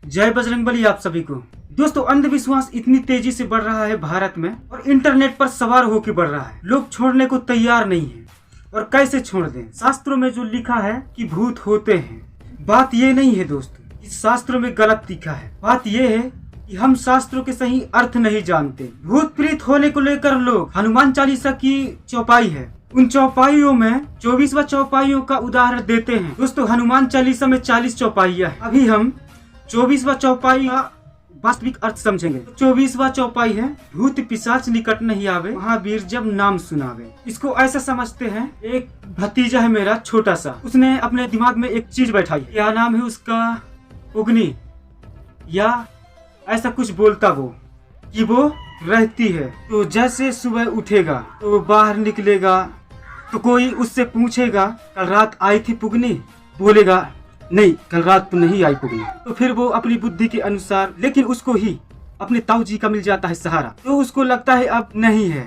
जय बजरंगबली आप सभी को। दोस्तों, अंधविश्वास इतनी तेजी से बढ़ रहा है भारत में और इंटरनेट पर सवार होकर बढ़ रहा है। लोग छोड़ने को तैयार नहीं है और कैसे छोड़ दें। शास्त्रों में जो लिखा है कि भूत होते हैं, बात ये नहीं है दोस्तों, इस शास्त्रों में गलत लिखा है। बात ये है कि हम शास्त्रों के सही अर्थ नहीं जानते। भूत प्रीत होने को लेकर लोग हनुमान चालीसा की चौपाई है, उन चौपाइयों में 24वां चौपाइयों का उदाहरण देते हैं। दोस्तों, हनुमान चालीसा में 40 चौपाइयां हैं। अभी हम 24वां चौपाई का वास्तविक अर्थ समझेंगे। 24वां चौपाई है, भूत पिशाच निकट नहीं आवे, महावीर जब नाम सुनावे। इसको ऐसा समझते हैं, एक भतीजा है मेरा छोटा सा, उसने अपने दिमाग में एक चीज बैठाई। क्या नाम है उसका? उगनी या ऐसा कुछ बोलता वो, कि वो रहती है। तो जैसे सुबह उठेगा तो बाहर निकलेगा तो कोई उससे पूछेगा कल रात आई थी पुगनी? बोलेगा नहीं, कल रात तो नहीं आई पुगनी। तो फिर वो अपनी बुद्धि के अनुसार, लेकिन उसको ही अपने ताऊ जी का मिल जाता है सहारा, तो उसको लगता है अब नहीं है।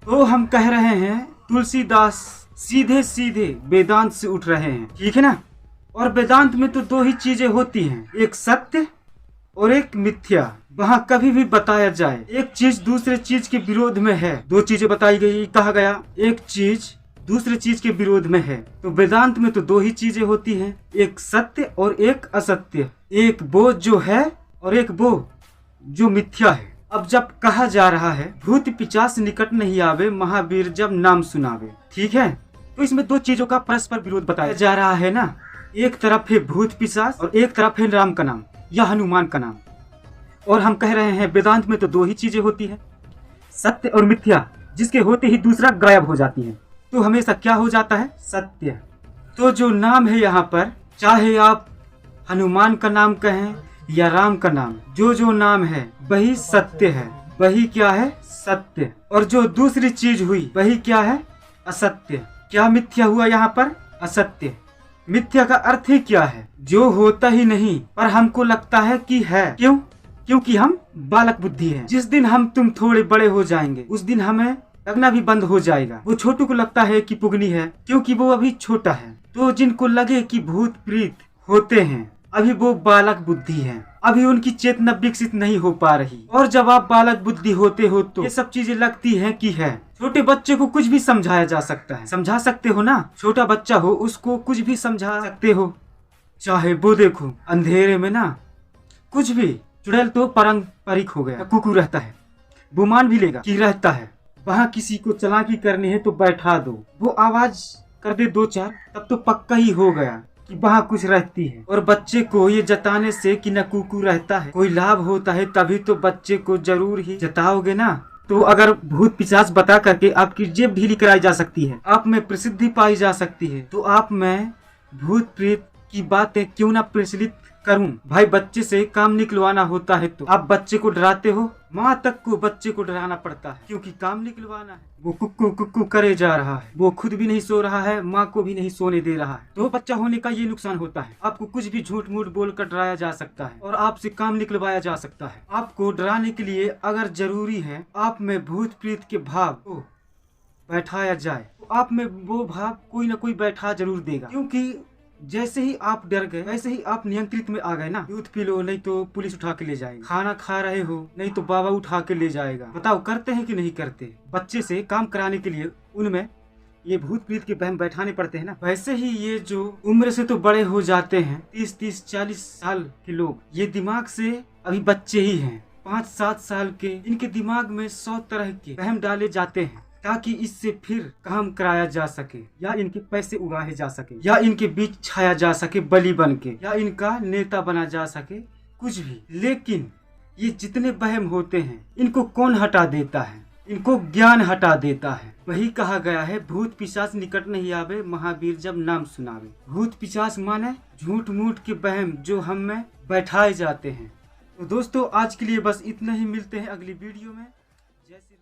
तो हम कह रहे हैं तुलसीदास सीधे सीधे वेदांत से उठ रहे हैं, ठीक है ना। और वेदांत में तो दो ही चीजें होती हैं, एक सत्य और एक मिथ्या। वहाँ कभी भी बताया जाए एक चीज दूसरे चीज के विरोध में है, दो चीजें बताई गई, कहा गया एक चीज दूसरे चीज के विरोध में है। तो वेदांत में तो दो ही चीजें होती हैं, एक सत्य और एक असत्य, एक वो जो है और एक वो जो मिथ्या है। अब जब कहा जा रहा है भूत पिशाच निकट नहीं आवे, महावीर जब नाम सुनावे, ठीक है, तो इसमें दो चीजों का परस्पर विरोध बताया जा रहा है ना। एक तरफ है भूत पिशाच और एक तरफ है राम का नाम या हनुमान का नाम। और हम कह रहे हैं वेदांत में तो दो ही चीजें होती है, सत्य और मिथ्या, जिसके होते ही दूसरा गायब हो जाती है। तो हमेशा क्या हो जाता है? सत्य। तो जो नाम है यहाँ पर, चाहे आप हनुमान का नाम कहें या राम का नाम, जो नाम है वही सत्य है, वही क्या है? सत्य। और जो दूसरी चीज हुई वही क्या है? असत्य। क्या मिथ्या हुआ यहाँ पर? असत्य। मिथ्या का अर्थ ही क्या है? जो होता ही नहीं पर हमको लगता है कि है। क्यों? क्योंकि हम बालक बुद्धि हैं। जिस दिन हम तुम थोड़े बड़े हो जाएंगे उस दिन हमें लगना भी बंद हो जाएगा। वो छोटू को लगता है कि पुगनी है क्योंकि वो अभी छोटा है। तो जिनको लगे कि भूत प्रीत होते हैं, अभी वो बालक बुद्धि है, अभी उनकी चेतना विकसित नहीं हो पा रही। और जब आप बालक बुद्धि होते हो तो ये सब चीजें लगती हैं कि है। छोटे बच्चे को कुछ भी समझाया जा सकता है, समझा सकते हो ना। छोटा बच्चा हो उसको कुछ भी समझा सकते हो, चाहे वो देखो अंधेरे में ना कुछ भी, चुड़ैल तो पारंपरिक हो गया, कुकू रहता है, वो मान भी लेगा कि रहता है। वहाँ किसी को चालाकी करनी है तो बैठा दो, वो आवाज कर दे दो चार, तब तो पक्का ही हो गया कि वहाँ कुछ रहती है। और बच्चे को ये जताने से कि न कुकू रहता है कोई लाभ होता है, तभी तो बच्चे को जरूर ही जताओगे ना। तो अगर भूत पिशाच बता करके आपकी जेब ढीली कराई जा सकती है, आप में प्रसिद्धि पाई जा सकती है, तो आप में भूत प्रेत की बातें क्यों ना प्रचलित करूं। भाई, बच्चे से काम निकलवाना होता है तो आप बच्चे को डराते हो। माँ तक को बच्चे को डराना पड़ता है क्योंकि काम निकलवाना है। वो कुक्कू कुक्कू करे जा रहा है, वो खुद भी नहीं सो रहा है, माँ को भी नहीं सोने दे रहा है। तो बच्चा होने का ये नुकसान होता है, आपको कुछ भी झूठ मूठ बोलकर डराया जा सकता है और आपसे काम निकलवाया जा सकता है। आपको डराने के लिए अगर जरूरी है आप में भूत प्रीत के भाव को बैठाया जाए, तो आप में वो भाव कोई ना कोई बैठा जरूर देगा। क्योंकि जैसे ही आप डर गए वैसे ही आप नियंत्रित में आ गए ना। दूध पी लो नहीं तो पुलिस उठा के ले जाएगी, खाना खा रहे हो नहीं तो बाबा उठा के ले जाएगा। बताओ करते हैं कि नहीं करते? बच्चे से काम कराने के लिए उनमें ये भूत प्रीत के बहम बैठाने पड़ते हैं ना। वैसे ही ये जो उम्र से तो बड़े हो जाते हैं, 30-40 साल के लोग, ये दिमाग से अभी बच्चे ही हैं। 5-7 साल के इनके दिमाग में 100 तरह के बहम डाले जाते हैं ताकि इससे फिर काम कराया जा सके, या इनके पैसे उगाए जा सके, या इनके बीच छाया जा सके बलि बन के, या इनका नेता बना जा सके, कुछ भी। लेकिन ये जितने वहम होते हैं इनको कौन हटा देता है? इनको ज्ञान हटा देता है। वही कहा गया है भूत पिशाच निकट नहीं आवे, महावीर जब नाम सुनावे। भूत पिशाच माने झूठ मूठ के वहम जो हम में बैठाए जाते हैं। तो दोस्तों, आज के लिए बस इतना ही। मिलते हैं अगली वीडियो में। जैसे